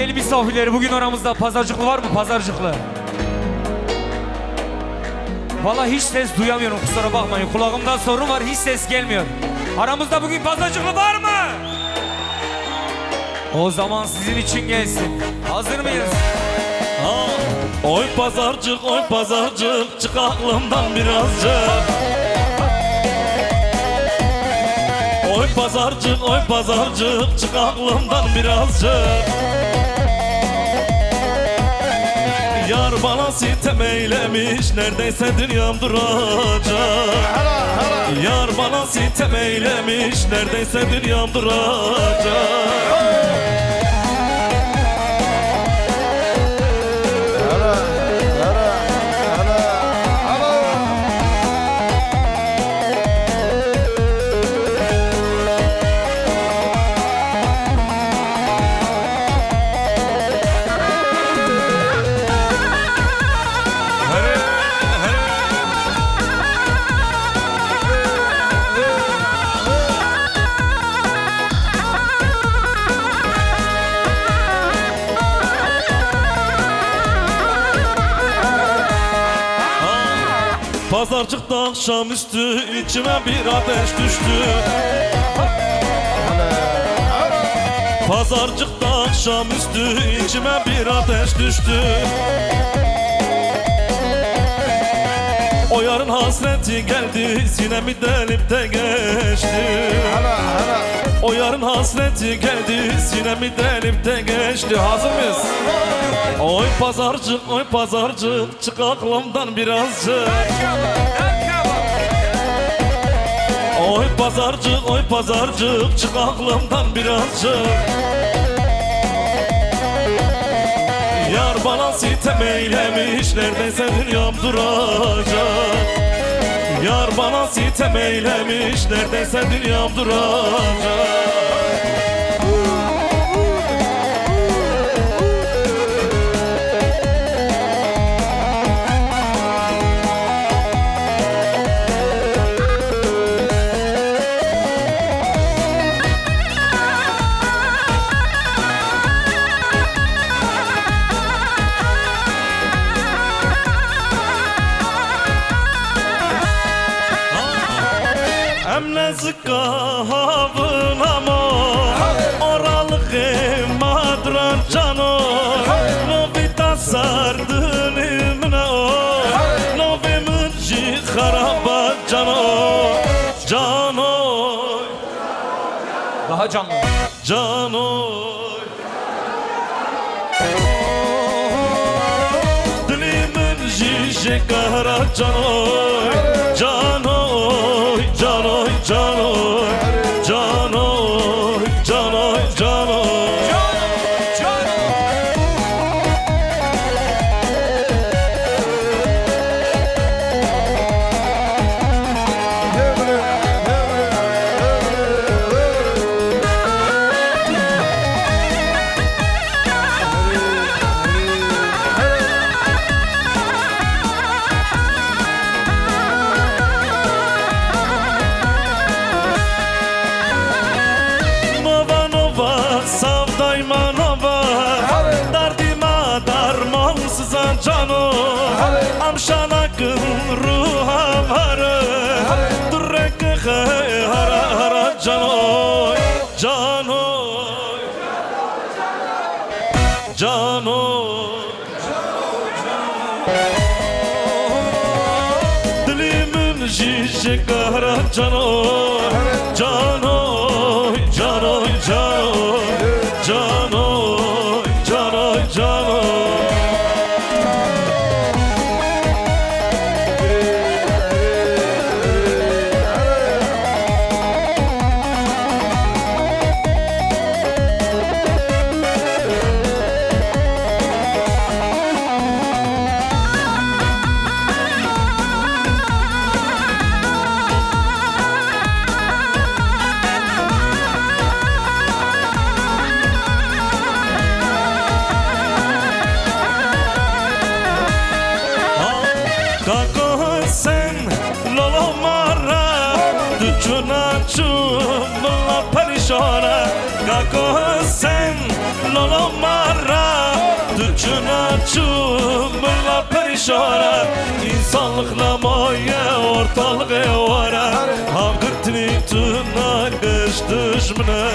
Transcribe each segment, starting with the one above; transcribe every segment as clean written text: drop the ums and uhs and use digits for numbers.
değerli misafirleri, bugün aramızda pazarcıklı var mı? Pazarcıklı. Vallahi hiç ses duyamıyorum, kusura bakmayın. Kulağımda sorun var, hiç ses gelmiyor. Aramızda bugün pazarcıklı var mı? O zaman sizin için gelsin. Hazır mıyız? Oy pazarcık çık aklımdan birazcık. Oy pazarcık çık aklımdan birazcık. Yar bana sitem eylemiş, neredeyse dünyam duracak. Yar bana sitem eylemiş, neredeyse dünyam duracak. Pazarcıkta akşamüstü içime bir ateş düştü. Pazarcıkta akşamüstü içime bir ateş düştü. O yarın hasreti geldi, sinemi delip de geçti. O yarın hasreti geldi, sinemi delip de geçti. Hazır mıyız? Oy pazarcık çık aklımdan birazcık. Oy pazarcık çık aklımdan birazcık. Yar bana sitem eylemiş, neredeyse dünyam duracak. Yar bana sitem eylemiş, neredeyse dünyam duracak. Emne zıkka havına mo oralık madran cano novita sardınımına o novimin karaba cano cano Daha canlı. cano dilimin jişe kara cano cano Canoy, canoy, canoy, canoy, canoy. Savdayma nova, dardima darmansıza cano. Amşan akın ruha varı, durreke hara hara cano, cano, cano. Dilimin şişe kara cano, cano, cano, cano. Canoy, canoy, canoy. Kako sen lolo mara, tu chuna chu, mala parish perişana Kako sen lolo mara Tüçüne çumurlar perişana İnsanlıkla moya ortalığı vara Havgırtını tuna kış düşmüne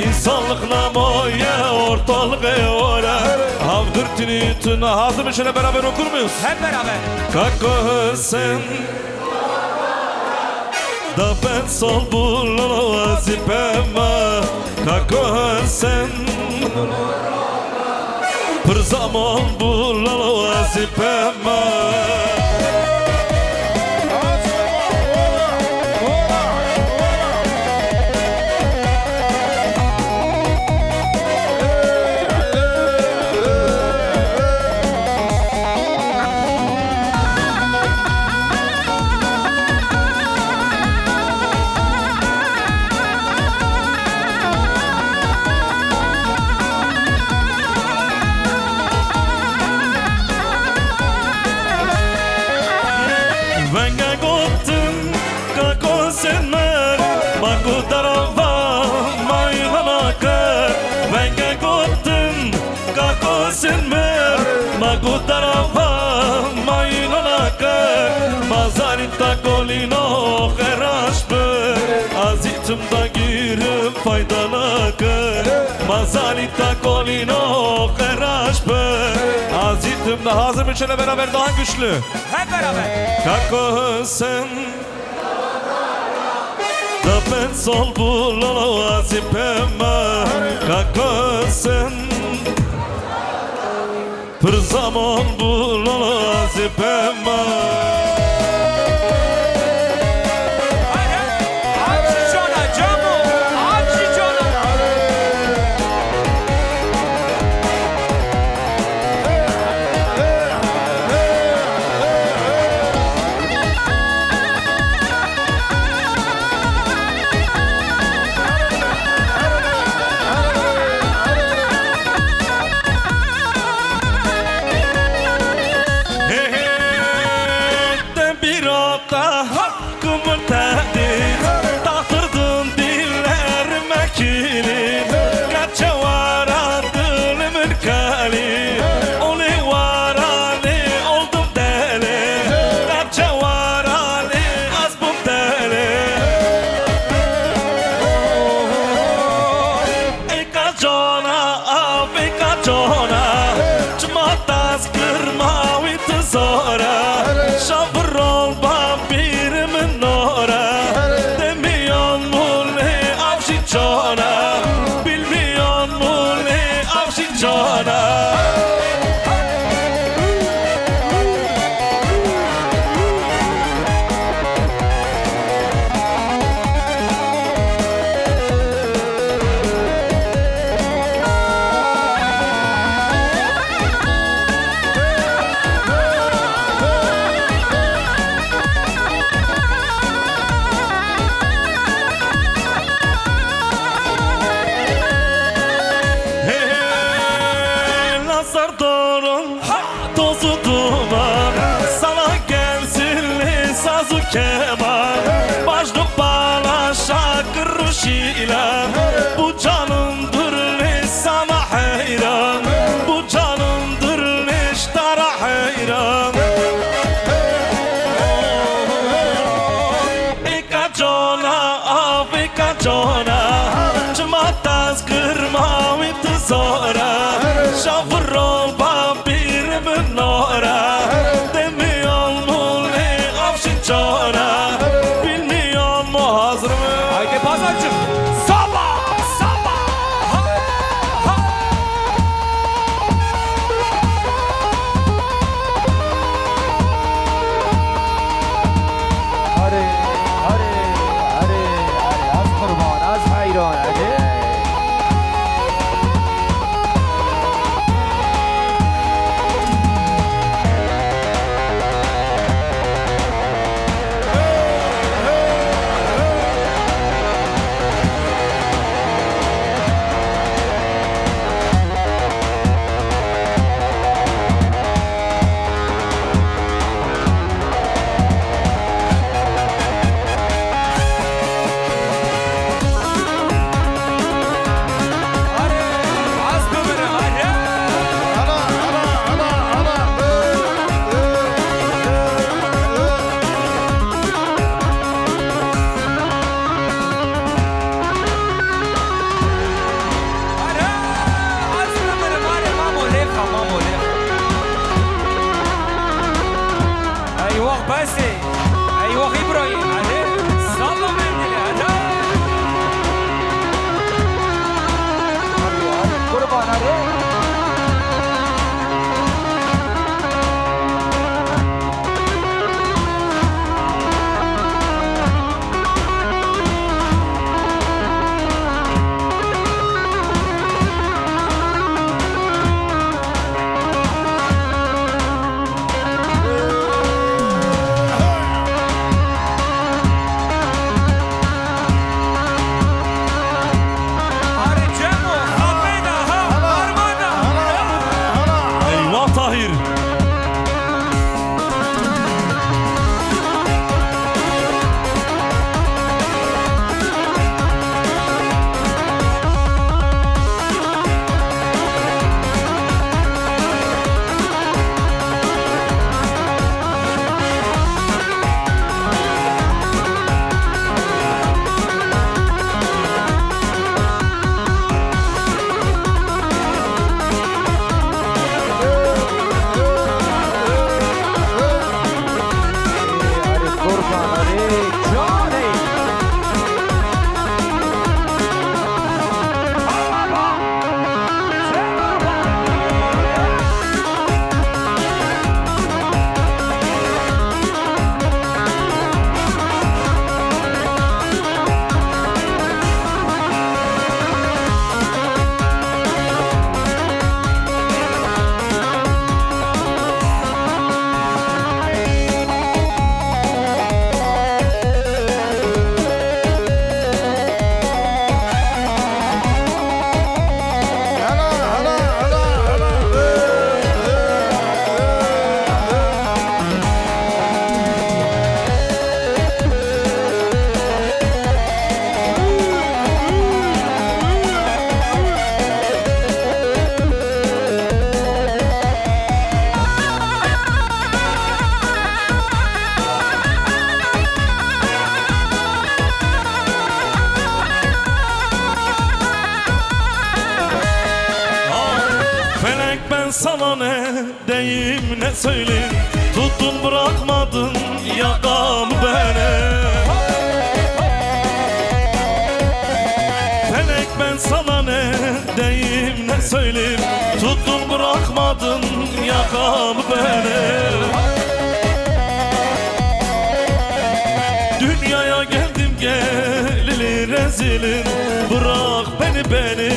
İnsanlıkla moya ortalığı vara Havgırtını tuna Hazım şöyle beraber okur muyuz? Hep beraber. Kako sen Da ben sol bulun vazifeme Kako sen Bir zaman bulun vazifeme Venga gotun kako senmer Magu darava maylana kar Venga gotun kako senmer Magu darava maylana kar Mazarita kolino kherash ber Azitim da girip faydana kar Mazarita kolino kherash ber Azitim da hazır mı şöyle beraber daha güçlü Hep beraber. Kako sen Da ben sol bulun vazifeme Kako sen Bir zaman bulun vazifeme Aç çona camı. Aç çona. Bir ota hakkımın tehdit Tahtırdın dillerime kilit Kaça vara dilimin kali Oli varali oldum deli Kaça varali azbum deli Eka cona av eka cona Cmatas kırma vit zora Şavrol babirimin nora Demiyon mu ne avşi cona Bilmiyon mu ne avşi cona Nazar doğrun tozu duman Sana gelsin sazı keman Başlık bana şakır ruşilan Bu canımdır ne sana hayran Bu canımdır ne iştara hayran Eka cona av eka cona Cmatas kırma vit zora Şavrol babirimin nora Demiyon mu ne avşi cona Bilmiyon mu hazır mı? Haydi pazarcık. Sabah. Sabah. Ha. Ha. آره آره آره آره از قربان از حیران آره sana ne deyim ne söyleyeyim, tuttun bırakmadın yakamı beni. Felek ben sana ne deyim ne söyleyeyim, tuttun bırakmadın yakamı beni. Dünyaya geldim geleli rezilim, bırak beni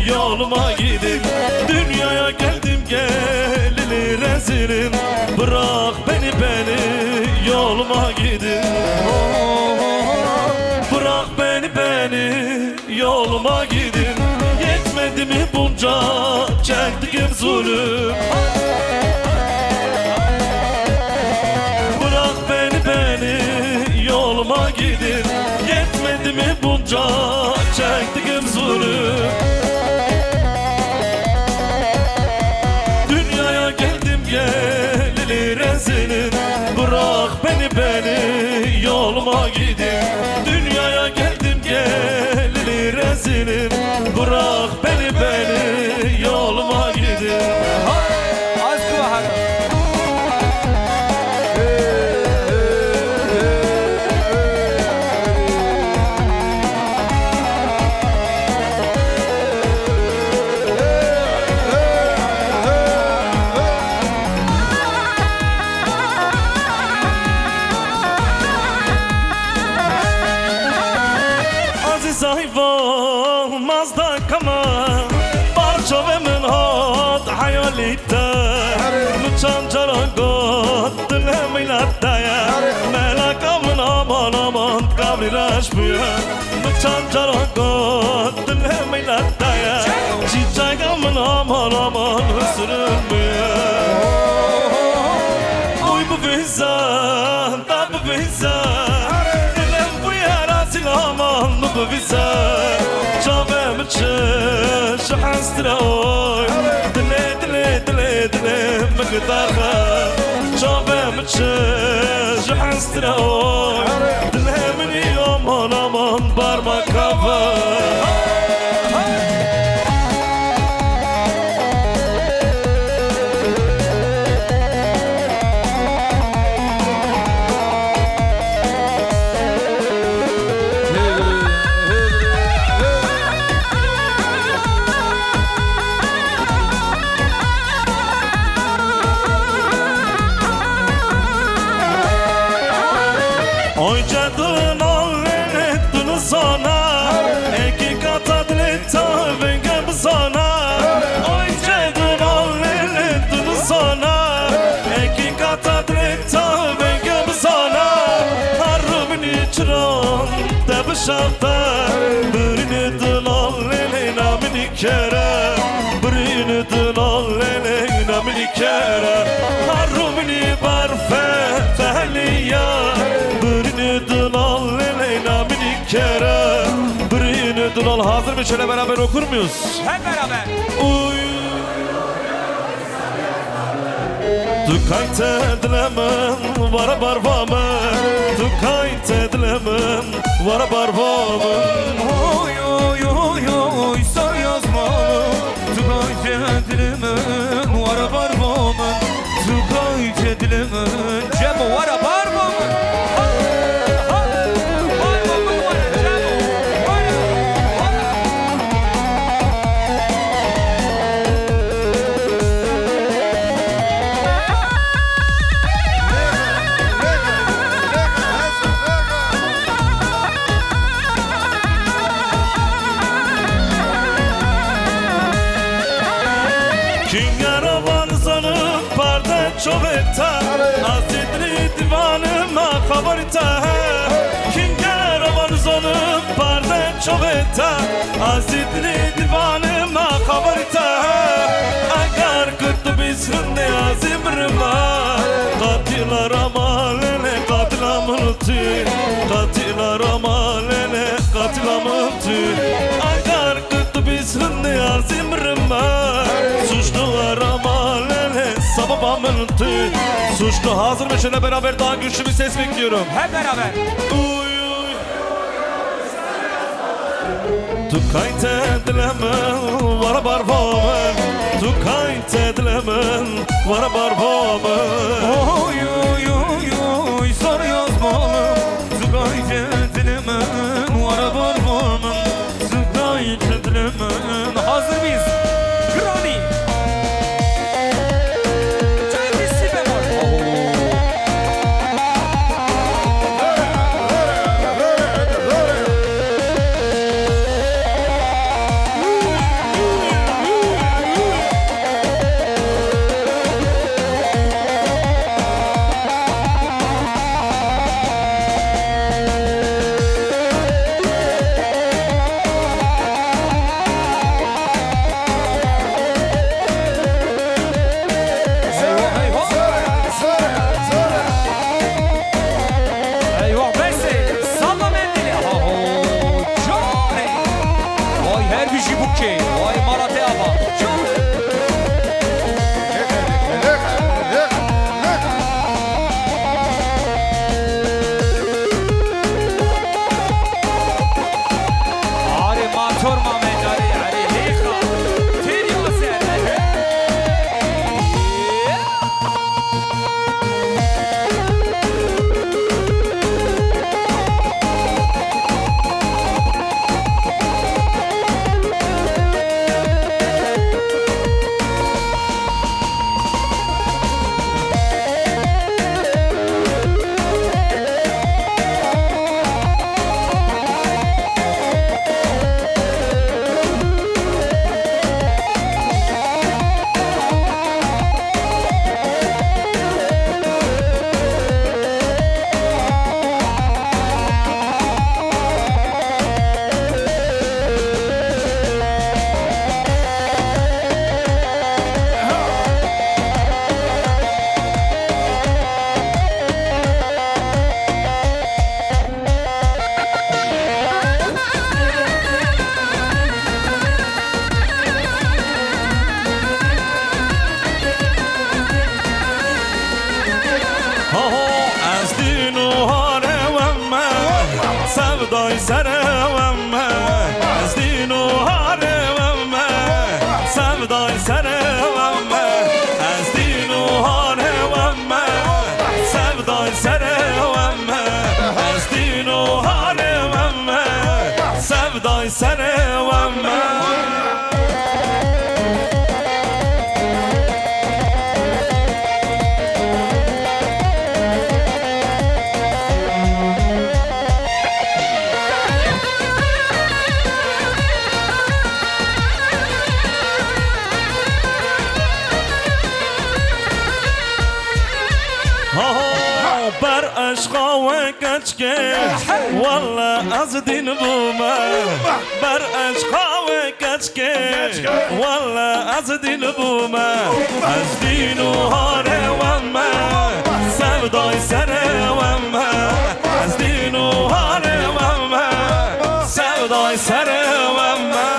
yoluma gidin. Dünyaya geldim geleli rezilim, bırak beni yoluma gidin. Bırak beni yoluma gidin. Yetmedi mi bunca çektiğim zulüm? Bırak beni yoluma gidin. Yetmedi mi bunca çektiğim zulüm? Dünyaya geldim geleli rezilim, bırak beni yoluma gidin. Dünyaya geldim geleli rezilim, bırak beni yoluma gidin. Az kıvahar. Aziz hayvan mazda kama, parça ve min hat hayalite. Mıçan carangot dile milattaya, melaka min aman aman kabri raşbuya. Mıçan carangot dile milattaya, çiçeğe min aman aman hısırılmaya. Oy bu vizan, da bu vizan, dilem bu yara silaman bu vizan. Çavem çeş hastra oy, dile mektarha. Çavem çeş hastra oy, dile mini aman aman barma kava. Oy cadın allettin sana, iki kata diletta vengem sana. Oy cadın allettin sana, iki kata diletta vengem sana. Harrımın içran de bışakta, birini dın allele namini kere, birini dın allele namini kere. Harrımın barfe tehliya, kere birini dınal. Hazır mı? Şöyle beraber okur muyuz? Hep beraber. Uy Tukayt edilemem vara barvamın, tukayt edilemem vara barvamın. Oy oy oy oy sar yazmamı, tukayt edilemem vara barmamın, tukayt edilemem Cemo vara barmamın. Çoveta azidli divanıma kabarita. Kinger aman zonum parde çoveta, azidli divanıma kabarita. Agar kıttı bizim de azimrima, katilar amalene katilamıntı, katilar amalene katilamıntı. Agar kıttı bizim de azimrima, suçlular amalene sababamın tü. Suçlu hazır mı? Şöyle beraber daha güçlü bir ses bekliyorum. Hep beraber. Uy uy. Tukayt edilemem vara barvamın, Zukayt edilemen var barbamın Oy oy oy oy zor yazmalım Zugayt edilemem var barbarmın Zugayt edilemem Hazır mıyız? Granny Çay bir si bemol Eyvah Beyse, salla mendili. Aho, Johnny. Vay her bir şey bu ki. Vay Malatya bak. Ari motor Mehmet Ali Ali Lika. Tiriyor sen. از دین و هارمه سودای سرمه از دین و هارمه سودای سرمه از دین و هارمه سودای سرمه از دین و هارمه سودای سرمه بر عشقا و کچکه والله از دین بومه بر عشقا و کچکه والله از دین بومه از دین و هاره ومه سودای سره ومه از دین و هاره ومه سودای سره ومه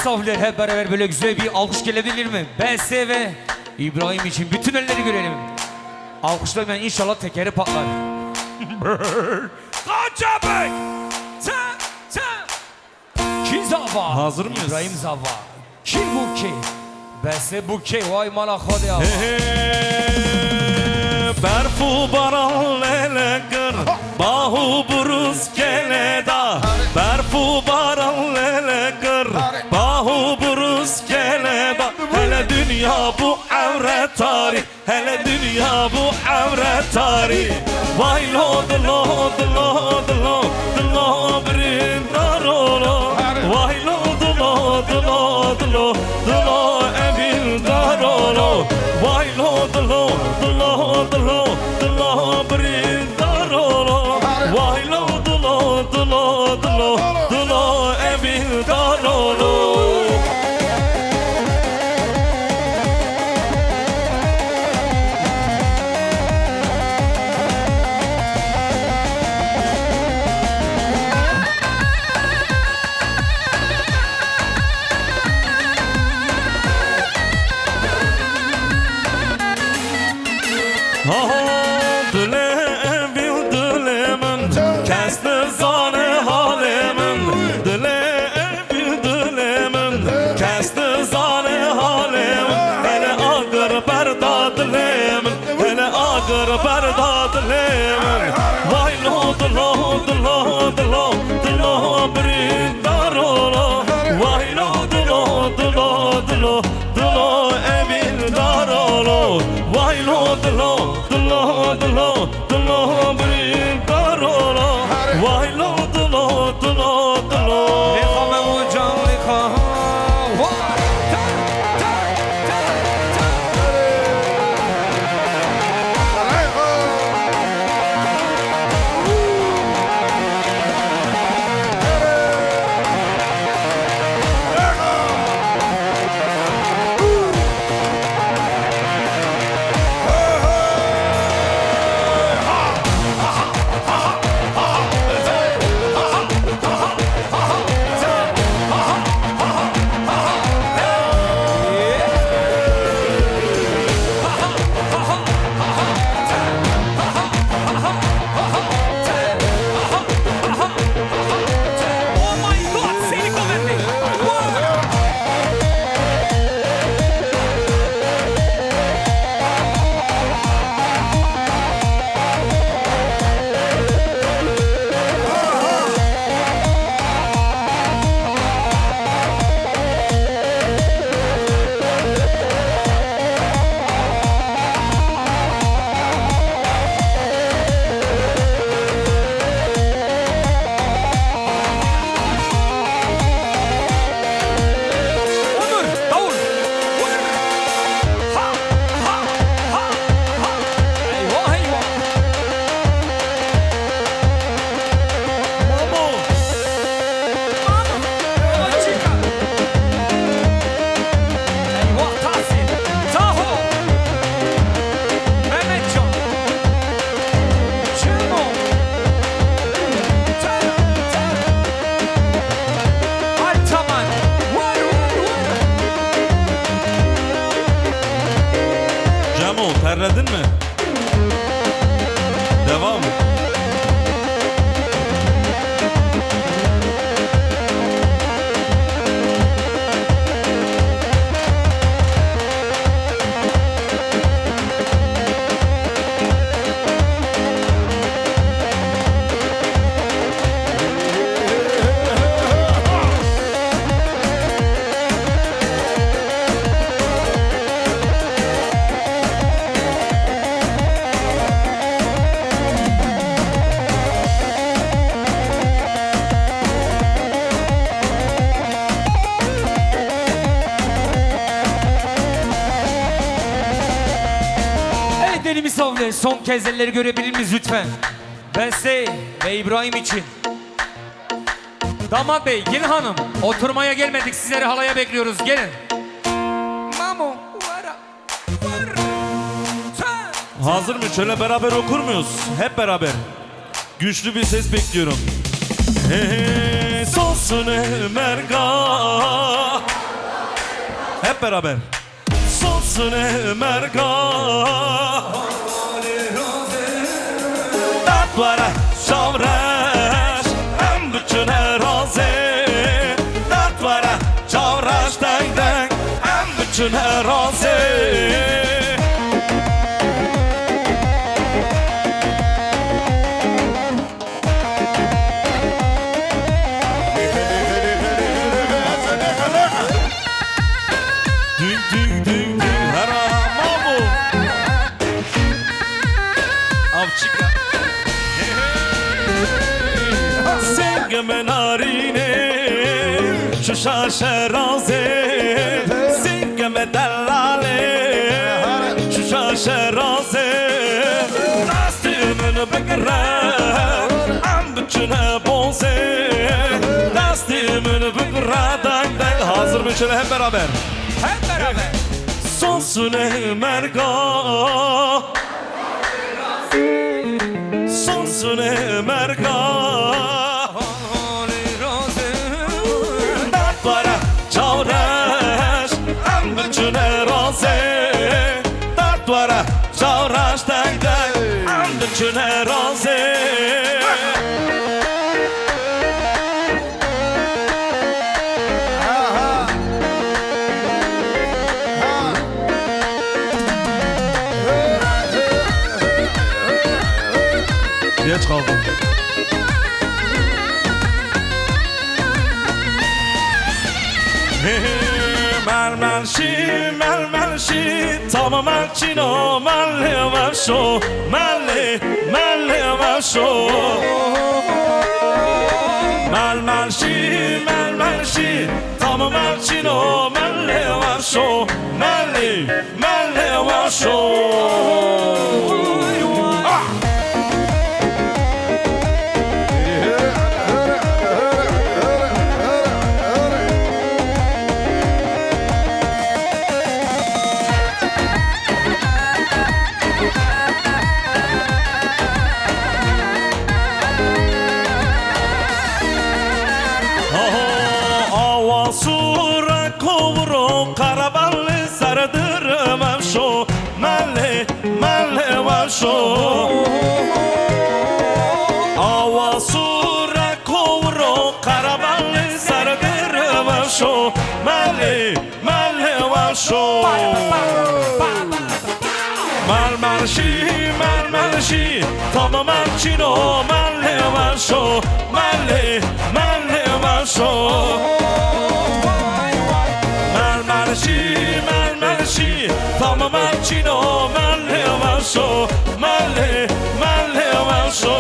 misafirler hep beraber böyle güzel bir alkış gelebilir mi? Ben size ve İbrahim için bütün elleri görelim. Alkışlamayın inşallah tekeri patlar. Kaçabek! Ki Zava. Hazır mıyız? İbrahim Zava. Ki Buke. Ben size Buke. Vay malak ya. برفو برا للگر باهو بروز کلدا برفو برا للگر باهو بروز کلدا hele dünya bu avret tarih hele dünya bu avret tarih vay lo lo lo lo lo brindaro vay lo lo lo lo evil darolo vay lo lo lo lo brindaro vay lo lo evil darolo. Berdad lemen vay lo lo lo lo lo brindaro vay lo lo lo lo evil darolo vay lo lo lo brindaro vay lo lo lo Lekame bu can lekame. Terledin mi? Devam. Değerli misafirler, son kez elleri görebilir miyiz lütfen? Ben size ve İbrahim için. Damat bey, gelin hanım. Oturmaya gelmedik, sizleri halaya bekliyoruz. Gelin. Mamo, Hazır mı? Şöyle beraber okur muyuz? Hep beraber. Güçlü bir ses bekliyorum. Solsun merga hep beraber. Solsun mergah Datvara çavraş Hem bütün erazi Datvara çavraş Deng deng Hem bütün erazi Ding ding ding ding Haramamo Avcika Singeme narine Şuşa şeraze Singeme dellale Şuşa şeraze Lastiğimin bekre Am bütüne bonze Lastiğimin bekre Dang dang hazır mı şöyle hep beraber Hep beraber. Sonsun mergah Sonsun mergah Datvara çavraş Hem bütün erazi Datvara çavraş Deng deng Hem bütün erazi Geç kaldım. Mermerşi Tamam alçino Malle vaşo Malle vaşo Mermerşi Tamam alçino Malle vaşo Malle vaşo Avasura kovro karaballi sardırmam şo Malle vaşo Avasura kovro karaballi sardırmam şo Malle vaşo Mermerşi Tamam alçino Malle vaşo Malle vaşo Mermerşi Tamam alçino Malle vaşo Malle vaşo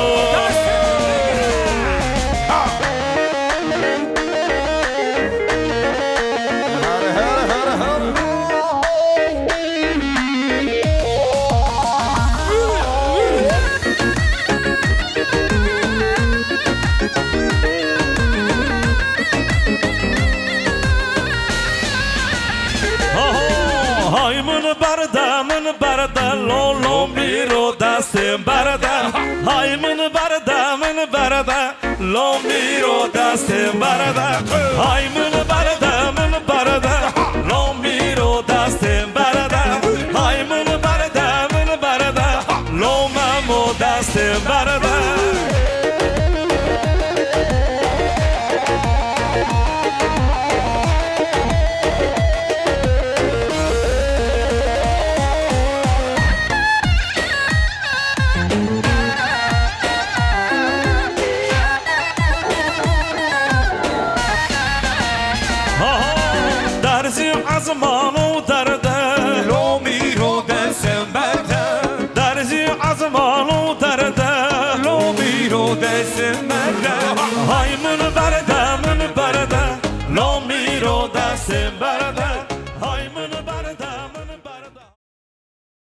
Haymun barda lolom biro dastim barda Haymun barda lom biro dastim barda Haymun